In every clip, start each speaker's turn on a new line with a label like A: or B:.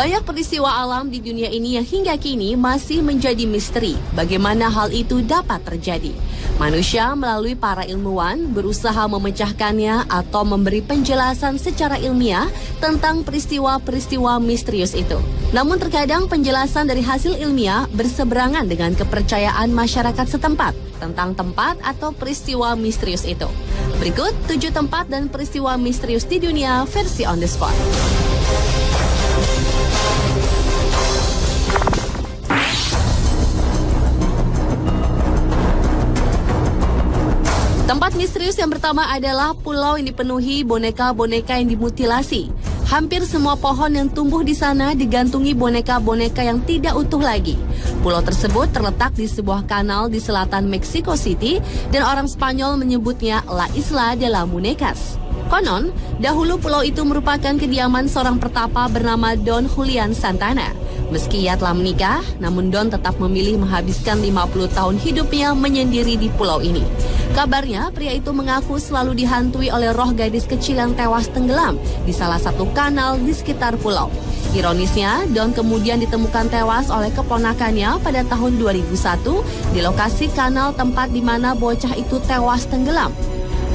A: Banyak peristiwa alam di dunia ini yang hingga kini masih menjadi misteri bagaimana hal itu dapat terjadi. Manusia melalui para ilmuwan berusaha memecahkannya atau memberi penjelasan secara ilmiah tentang peristiwa-peristiwa misterius itu. Namun terkadang penjelasan dari hasil ilmiah berseberangan dengan kepercayaan masyarakat setempat tentang tempat atau peristiwa misterius itu. Berikut 7 tempat dan peristiwa misterius di dunia versi on the spot. Tempat misterius yang pertama adalah pulau yang dipenuhi boneka-boneka yang dimutilasi. Hampir semua pohon yang tumbuh di sana digantungi boneka-boneka yang tidak utuh lagi. Pulau tersebut terletak di sebuah kanal di selatan Mexico City dan orang Spanyol menyebutnya La Isla de las Muñecas. Konon, dahulu pulau itu merupakan kediaman seorang pertapa bernama Don Julian Santana. Meski ia telah menikah, namun Don tetap memilih menghabiskan 50 tahun hidupnya menyendiri di pulau ini. Kabarnya, pria itu mengaku selalu dihantui oleh roh gadis kecil yang tewas tenggelam di salah satu kanal di sekitar pulau. Ironisnya, Don kemudian ditemukan tewas oleh keponakannya pada tahun 2001 di lokasi kanal tempat di mana bocah itu tewas tenggelam.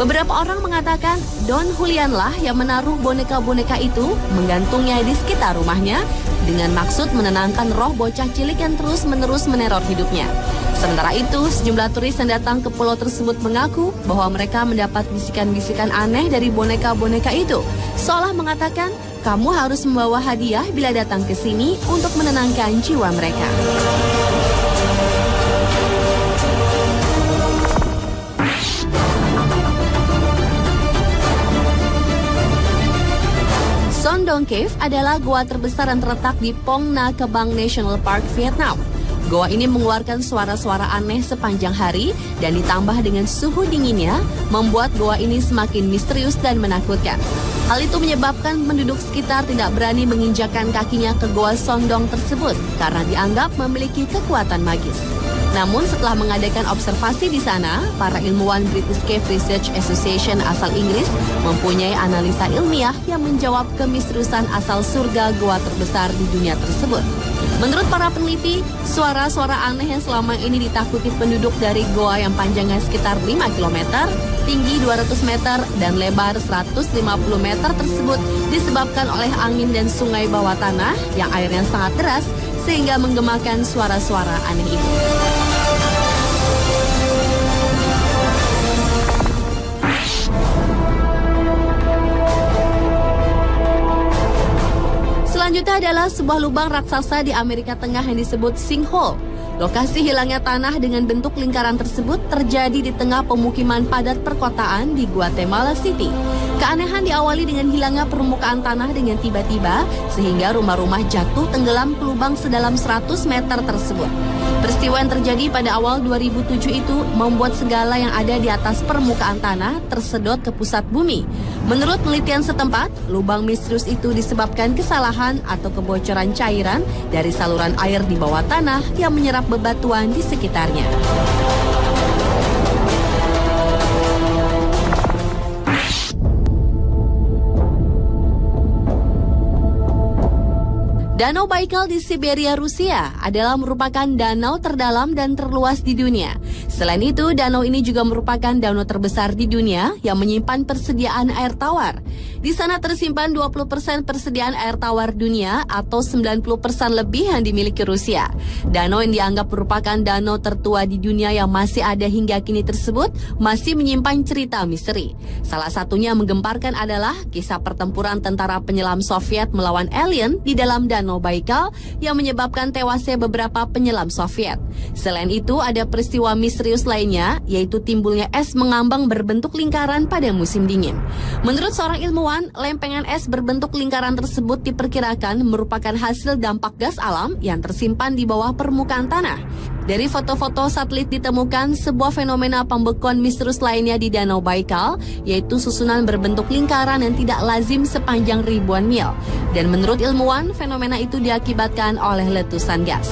A: Beberapa orang mengatakan Don Julianlah yang menaruh boneka-boneka itu menggantungnya di sekitar rumahnya dengan maksud menenangkan roh bocah cilik yang terus-menerus meneror hidupnya. Sementara itu, sejumlah turis yang datang ke pulau tersebut mengaku bahwa mereka mendapat bisikan-bisikan aneh dari boneka-boneka itu, seolah mengatakan kamu harus membawa hadiah bila datang ke sini untuk menenangkan jiwa mereka. Son Doong Cave adalah goa terbesar yang terletak di Phong Nha Kebang National Park, Vietnam. Goa ini mengeluarkan suara-suara aneh sepanjang hari dan ditambah dengan suhu dinginnya membuat goa ini semakin misterius dan menakutkan. Hal itu menyebabkan penduduk sekitar tidak berani menginjakkan kakinya ke goa Son Doong tersebut karena dianggap memiliki kekuatan magis. Namun setelah mengadakan observasi di sana, para ilmuwan British Cave Research Association asal Inggris mempunyai analisa ilmiah yang menjawab kemisteriusan asal surga goa terbesar di dunia tersebut. Menurut para peneliti, suara-suara aneh yang selama ini ditakuti penduduk dari goa yang panjangnya sekitar 5 km, tinggi 200 meter, dan lebar 150 meter tersebut disebabkan oleh angin dan sungai bawah tanah yang airnya sangat deras sehingga menggemakan suara-suara aneh itu. Selanjutnya adalah sebuah lubang raksasa di Amerika Tengah yang disebut sinkhole. Lokasi hilangnya tanah dengan bentuk lingkaran tersebut terjadi di tengah pemukiman padat perkotaan di Guatemala City. Keanehan diawali dengan hilangnya permukaan tanah dengan tiba-tiba sehingga rumah-rumah jatuh tenggelam ke lubang sedalam 100 meter tersebut. Peristiwa yang terjadi pada awal 2007 itu membuat segala yang ada di atas permukaan tanah tersedot ke pusat bumi. Menurut penelitian setempat, lubang misterius itu disebabkan kesalahan atau kebocoran cairan dari saluran air di bawah tanah yang menyerap bebatuan di sekitarnya. Danau Baikal di Siberia, Rusia adalah merupakan danau terdalam dan terluas di dunia. Selain itu, danau ini juga merupakan danau terbesar di dunia yang menyimpan persediaan air tawar. Di sana tersimpan 20% persediaan air tawar dunia atau 90% lebih yang dimiliki Rusia. Danau yang dianggap merupakan danau tertua di dunia yang masih ada hingga kini tersebut masih menyimpan cerita misteri. Salah satunya menggemparkan adalah kisah pertempuran tentara penyelam Soviet melawan alien di dalam Danau Baikal yang menyebabkan tewasnya beberapa penyelam Soviet. Selain itu, ada peristiwa misterius lainnya, yaitu timbulnya es mengambang berbentuk lingkaran pada musim dingin. Menurut seorang ilmuwan, lempengan es berbentuk lingkaran tersebut diperkirakan merupakan hasil dampak gas alam yang tersimpan di bawah permukaan tanah. Dari foto-foto satelit ditemukan sebuah fenomena pembekuan misterius lainnya di Danau Baikal, yaitu susunan berbentuk lingkaran yang tidak lazim sepanjang ribuan mil. Dan menurut ilmuwan, fenomena itu diakibatkan oleh letusan gas.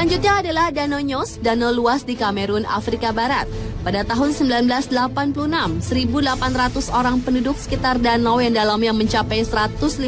A: Selanjutnya adalah Danau Nyos, danau luas di Kamerun, Afrika Barat. Pada tahun 1986, 1.800 orang penduduk sekitar danau yang dalamnya mencapai 157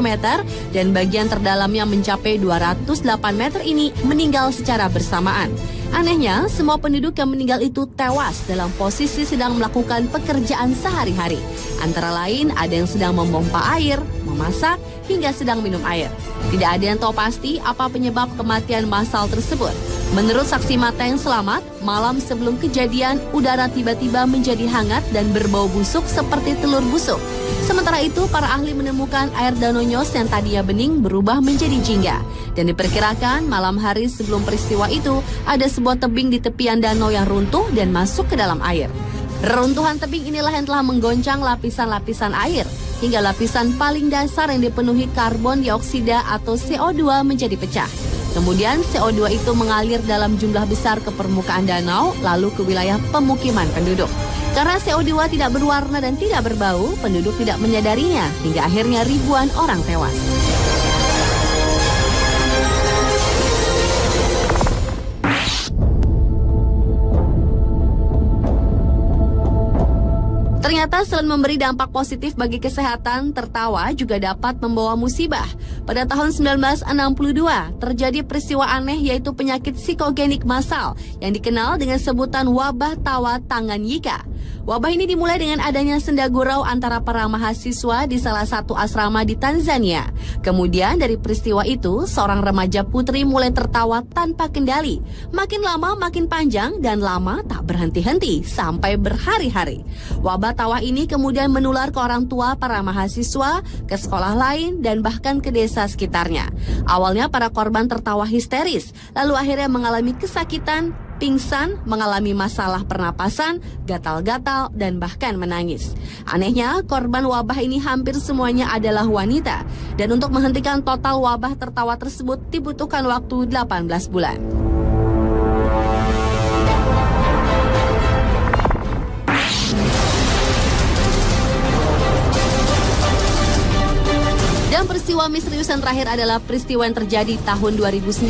A: meter dan bagian terdalamnya mencapai 208 meter ini meninggal secara bersamaan. Anehnya, semua penduduk yang meninggal itu tewas dalam posisi sedang melakukan pekerjaan sehari-hari. Antara lain, ada yang sedang memompa air, memasak, hingga sedang minum air. Tidak ada yang tahu pasti apa penyebab kematian massal tersebut. Menurut saksi mata yang selamat, malam sebelum kejadian, udara tiba-tiba menjadi hangat dan berbau busuk seperti telur busuk. Sementara itu, para ahli menemukan air Danau Nyos yang tadinya bening berubah menjadi jingga. Dan diperkirakan malam hari sebelum peristiwa itu, ada sebuah tebing di tepian danau yang runtuh dan masuk ke dalam air. Reruntuhan tebing inilah yang telah menggoncang lapisan-lapisan air, hingga lapisan paling dasar yang dipenuhi karbon dioksida atau CO2 menjadi pecah. Kemudian CO2 itu mengalir dalam jumlah besar ke permukaan danau, lalu ke wilayah pemukiman penduduk. Karena CO2 tidak berwarna dan tidak berbau, penduduk tidak menyadarinya, hingga akhirnya ribuan orang tewas. Ternyata selain memberi dampak positif bagi kesehatan, tertawa juga dapat membawa musibah. Pada tahun 1962, terjadi peristiwa aneh yaitu penyakit psikogenik massal yang dikenal dengan sebutan wabah tawa Tanganyika. Wabah ini dimulai dengan adanya senda gurau antara para mahasiswa di salah satu asrama di Tanzania. Kemudian dari peristiwa itu, seorang remaja putri mulai tertawa tanpa kendali. Makin lama makin panjang dan lama tak berhenti-henti sampai berhari-hari. Wabah tawa ini kemudian menular ke orang tua para mahasiswa, ke sekolah lain, dan bahkan ke desa sekitarnya. Awalnya para korban tertawa histeris, lalu akhirnya mengalami kesakitan, pingsan, mengalami masalah pernapasan, gatal-gatal, dan bahkan menangis. Anehnya, korban wabah ini hampir semuanya adalah wanita. Dan untuk menghentikan total wabah tertawa tersebut dibutuhkan waktu 18 bulan. Dan peristiwa misterius yang terakhir adalah peristiwa yang terjadi tahun 2009,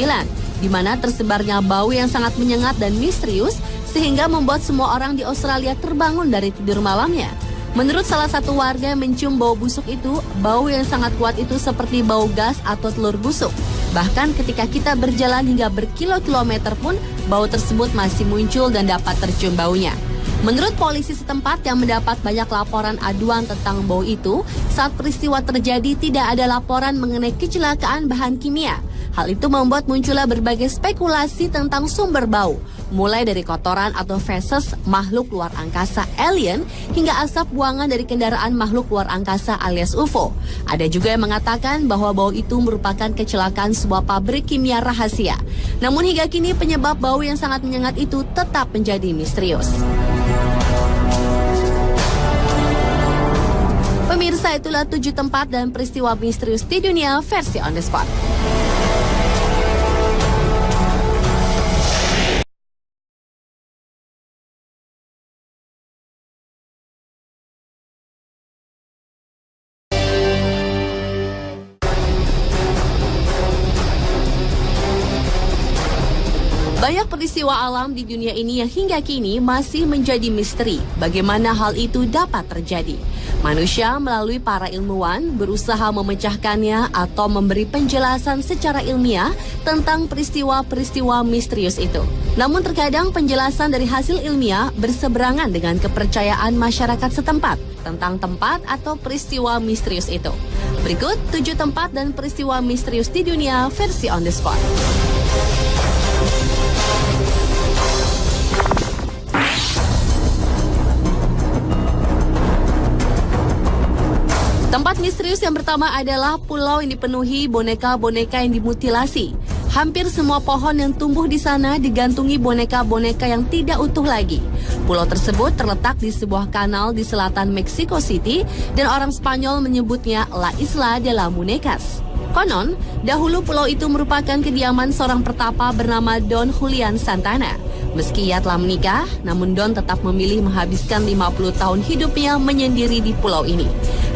A: di mana tersebarnya bau yang sangat menyengat dan misterius sehingga membuat semua orang di Australia terbangun dari tidur malamnya. Menurut salah satu warga yang mencium bau busuk itu, bau yang sangat kuat itu seperti bau gas atau telur busuk. Bahkan ketika kita berjalan hingga berkilo-kilometer pun, bau tersebut masih muncul dan dapat tercium baunya. Menurut polisi setempat yang mendapat banyak laporan aduan tentang bau itu, saat peristiwa terjadi tidak ada laporan mengenai kecelakaan bahan kimia. Hal itu membuat muncullah berbagai spekulasi tentang sumber bau, mulai dari kotoran atau feses makhluk luar angkasa alien hingga asap buangan dari kendaraan makhluk luar angkasa alias UFO. Ada juga yang mengatakan bahwa bau itu merupakan kecelakaan sebuah pabrik kimia rahasia. Namun hingga kini penyebab bau yang sangat menyengat itu tetap menjadi misterius. Pemirsa, itulah 7 tempat dan peristiwa misterius di dunia versi On The Spot. Banyak peristiwa alam di dunia ini yang hingga kini masih menjadi misteri. Bagaimana hal itu dapat terjadi? Manusia melalui para ilmuwan berusaha memecahkannya atau memberi penjelasan secara ilmiah tentang peristiwa-peristiwa misterius itu. Namun terkadang penjelasan dari hasil ilmiah berseberangan dengan kepercayaan masyarakat setempat tentang tempat atau peristiwa misterius itu. Berikut 7 tempat dan peristiwa misterius di dunia versi On The Spot. Tempat misterius yang pertama adalah pulau yang dipenuhi boneka-boneka yang dimutilasi. Hampir semua pohon yang tumbuh di sana digantungi boneka-boneka yang tidak utuh lagi. Pulau tersebut terletak di sebuah kanal di selatan Mexico City dan orang Spanyol menyebutnya La Isla de las Muñecas. Konon, dahulu pulau itu merupakan kediaman seorang pertapa bernama Don Julian Santana. Meski ia telah menikah, namun Don tetap memilih menghabiskan 50 tahun hidupnya menyendiri di pulau ini.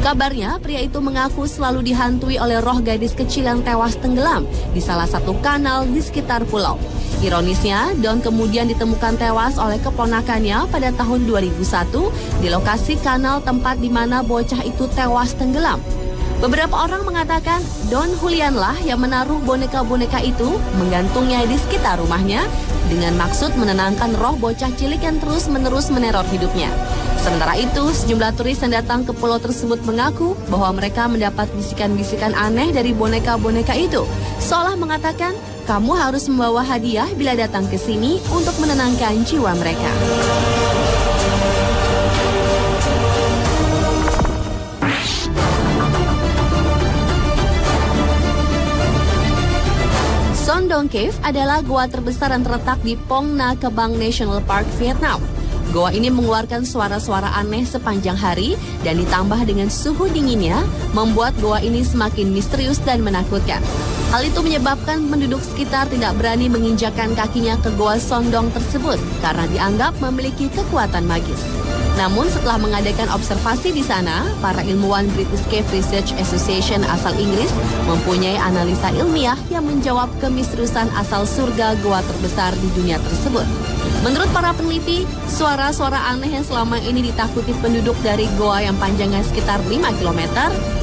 A: Kabarnya, pria itu mengaku selalu dihantui oleh roh gadis kecil yang tewas tenggelam di salah satu kanal di sekitar pulau. Ironisnya, Don kemudian ditemukan tewas oleh keponakannya pada tahun 2001 di lokasi kanal tempat di mana bocah itu tewas tenggelam. Beberapa orang mengatakan Don Julianlah yang menaruh boneka-boneka itu menggantungnya di sekitar rumahnya dengan maksud menenangkan roh bocah cilik yang terus-menerus meneror hidupnya. Sementara itu, sejumlah turis yang datang ke pulau tersebut mengaku bahwa mereka mendapat bisikan-bisikan aneh dari boneka-boneka itu, seolah mengatakan kamu harus membawa hadiah bila datang ke sini untuk menenangkan jiwa mereka. Son Doong Cave adalah goa terbesar yang terletak di Phong Nha Kebang National Park, Vietnam. Goa ini mengeluarkan suara-suara aneh sepanjang hari dan ditambah dengan suhu dinginnya membuat goa ini semakin misterius dan menakutkan. Hal itu menyebabkan penduduk sekitar tidak berani menginjakkan kakinya ke goa Son Doong tersebut karena dianggap memiliki kekuatan magis. Namun setelah mengadakan observasi di sana, para ilmuwan British Cave Research Association asal Inggris mempunyai analisa ilmiah yang menjawab kemisteriusan asal surga goa terbesar di dunia tersebut. Menurut para peneliti, suara-suara aneh yang selama ini ditakuti penduduk dari goa yang panjangnya sekitar 5 km,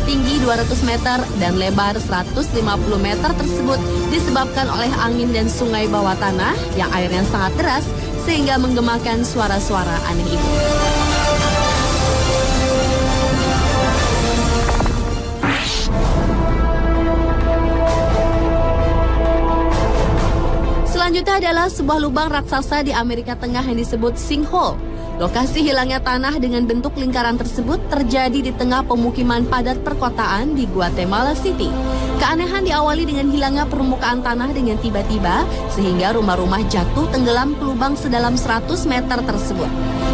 A: tinggi 200 meter, dan lebar 150 meter tersebut disebabkan oleh angin dan sungai bawah tanah yang airnya sangat deras sehingga menggemakan suara-suara aneh itu. Selanjutnya adalah sebuah lubang raksasa di Amerika Tengah yang disebut sinkhole. Lokasi hilangnya tanah dengan bentuk lingkaran tersebut terjadi di tengah pemukiman padat perkotaan di Guatemala City. Keanehan diawali dengan hilangnya permukaan tanah dengan tiba-tiba sehingga rumah-rumah jatuh tenggelam ke lubang sedalam 100 meter tersebut.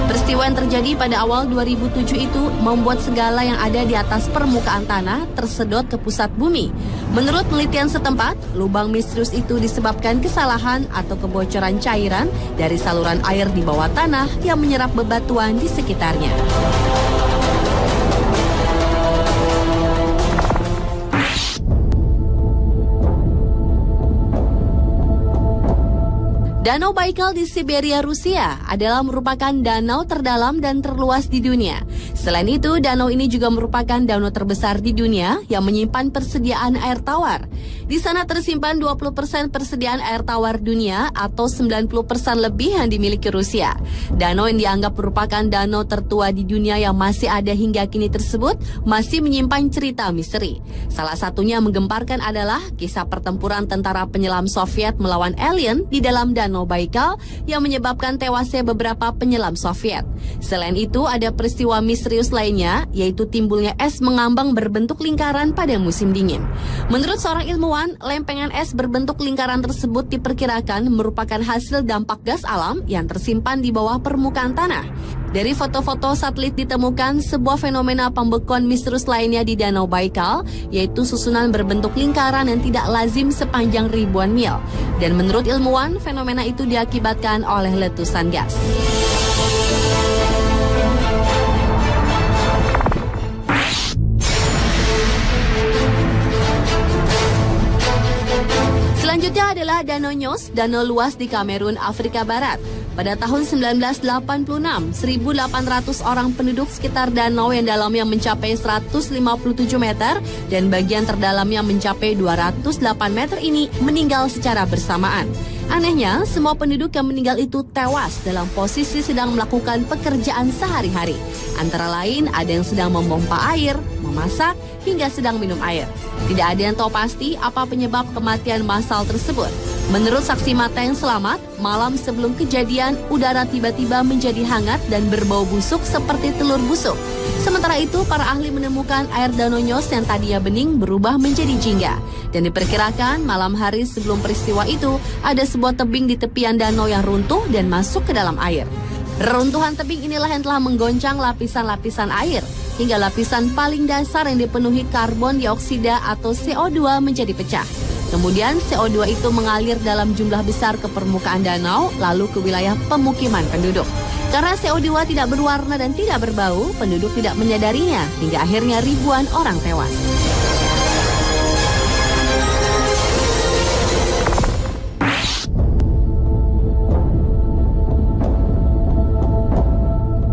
A: Peristiwa yang terjadi pada awal 2007 itu membuat segala yang ada di atas permukaan tanah tersedot ke pusat bumi. Menurut penelitian setempat, lubang misterius itu disebabkan kesalahan atau kebocoran cairan dari saluran air di bawah tanah yang menyerap bebatuan di sekitarnya. Danau Baikal di Siberia, Rusia adalah merupakan danau terdalam dan terluas di dunia. Selain itu, danau ini juga merupakan danau terbesar di dunia yang menyimpan persediaan air tawar. Di sana tersimpan 20% persediaan air tawar dunia atau 90% lebih yang dimiliki Rusia. Danau yang dianggap merupakan danau tertua di dunia yang masih ada hingga kini tersebut masih menyimpan cerita misteri. Salah satunya menggemparkan adalah kisah pertempuran tentara penyelam Soviet melawan alien di dalam Danau Baikal yang menyebabkan tewasnya beberapa penyelam Soviet. Selain itu, ada peristiwa misterius lainnya, yaitu timbulnya es mengambang berbentuk lingkaran pada musim dingin. Menurut seorang ilmuwan, lempengan es berbentuk lingkaran tersebut diperkirakan merupakan hasil dampak gas alam yang tersimpan di bawah permukaan tanah. Dari foto-foto satelit ditemukan sebuah fenomena pembekuan misterius lainnya di Danau Baikal, yaitu susunan berbentuk lingkaran yang tidak lazim sepanjang ribuan mil. Dan menurut ilmuwan, fenomena itu diakibatkan oleh letusan gas. Selanjutnya adalah Danau Nyos, danau luas di Kamerun, Afrika Barat. Pada tahun 1986, 1.800 orang penduduk sekitar danau yang dalamnya mencapai 157 meter dan bagian terdalamnya mencapai 208 meter ini meninggal secara bersamaan. Anehnya, semua penduduk yang meninggal itu tewas dalam posisi sedang melakukan pekerjaan sehari-hari. Antara lain, ada yang sedang memompa air, memasak, hingga sedang minum air. Tidak ada yang tahu pasti apa penyebab kematian massal tersebut. Menurut saksi mata yang selamat, malam sebelum kejadian, udara tiba-tiba menjadi hangat dan berbau busuk seperti telur busuk. Sementara itu, para ahli menemukan air Danau Nyos yang tadinya bening berubah menjadi jingga. Dan diperkirakan malam hari sebelum peristiwa itu, ada sebuah tebing di tepian danau yang runtuh dan masuk ke dalam air. Reruntuhan tebing inilah yang telah menggoncang lapisan-lapisan air, hingga lapisan paling dasar yang dipenuhi karbon dioksida atau CO2 menjadi pecah. Kemudian CO2 itu mengalir dalam jumlah besar ke permukaan danau, lalu ke wilayah pemukiman penduduk. Karena CO2 tidak berwarna dan tidak berbau, penduduk tidak menyadarinya, hingga akhirnya ribuan orang tewas.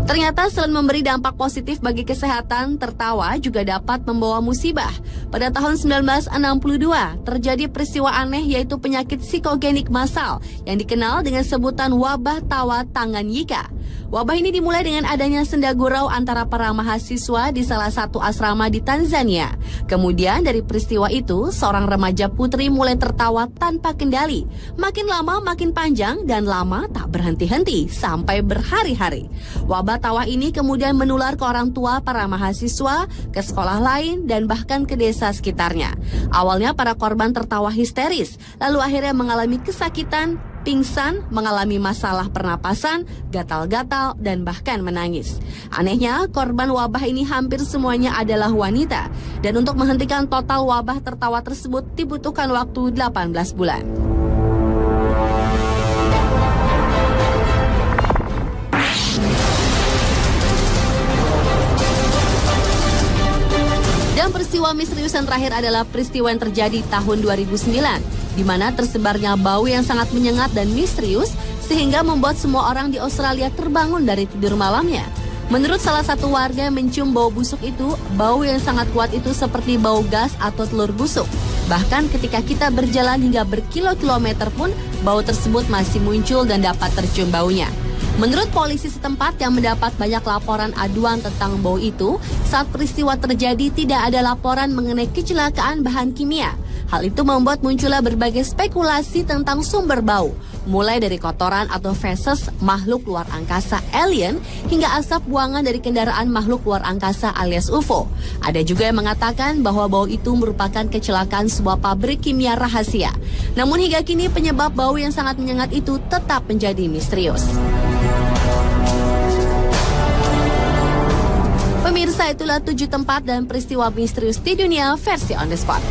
A: Ternyata selain memberi dampak positif bagi kesehatan, tertawa juga dapat membawa musibah. Pada tahun 1962, terjadi peristiwa aneh yaitu penyakit psikogenik massal yang dikenal dengan sebutan wabah tawa Tanganyika. Wabah ini dimulai dengan adanya senda gurau antara para mahasiswa di salah satu asrama di Tanzania. Kemudian dari peristiwa itu, seorang remaja putri mulai tertawa tanpa kendali. Makin lama makin panjang dan lama tak berhenti-henti sampai berhari-hari. Wabah tawa ini kemudian menular ke orang tua para mahasiswa, ke sekolah lain, dan bahkan ke desa sekitarnya. Awalnya para korban tertawa histeris, lalu akhirnya mengalami kesakitan, pingsan, mengalami masalah pernapasan, gatal-gatal, dan bahkan menangis. Anehnya, korban wabah ini hampir semuanya adalah wanita. Dan untuk menghentikan total wabah tertawa tersebut dibutuhkan waktu 18 bulan. Dan peristiwa misterius yang terakhir adalah peristiwa yang terjadi tahun 2009, di mana tersebarnya bau yang sangat menyengat dan misterius sehingga membuat semua orang di Australia terbangun dari tidur malamnya. Menurut salah satu warga yang mencium bau busuk itu, bau yang sangat kuat itu seperti bau gas atau telur busuk. Bahkan ketika kita berjalan hingga berkilo-kilometer pun, bau tersebut masih muncul dan dapat tercium baunya. Menurut polisi setempat yang mendapat banyak laporan aduan tentang bau itu, saat peristiwa terjadi tidak ada laporan mengenai kecelakaan bahan kimia. Hal itu membuat muncullah berbagai spekulasi tentang sumber bau, mulai dari kotoran atau feses makhluk luar angkasa alien hingga asap buangan dari kendaraan makhluk luar angkasa alias UFO. Ada juga yang mengatakan bahwa bau itu merupakan kecelakaan sebuah pabrik kimia rahasia. Namun hingga kini penyebab bau yang sangat menyengat itu tetap menjadi misterius. Pemirsa, itulah 7 tempat dan peristiwa misterius di dunia versi On The Spot.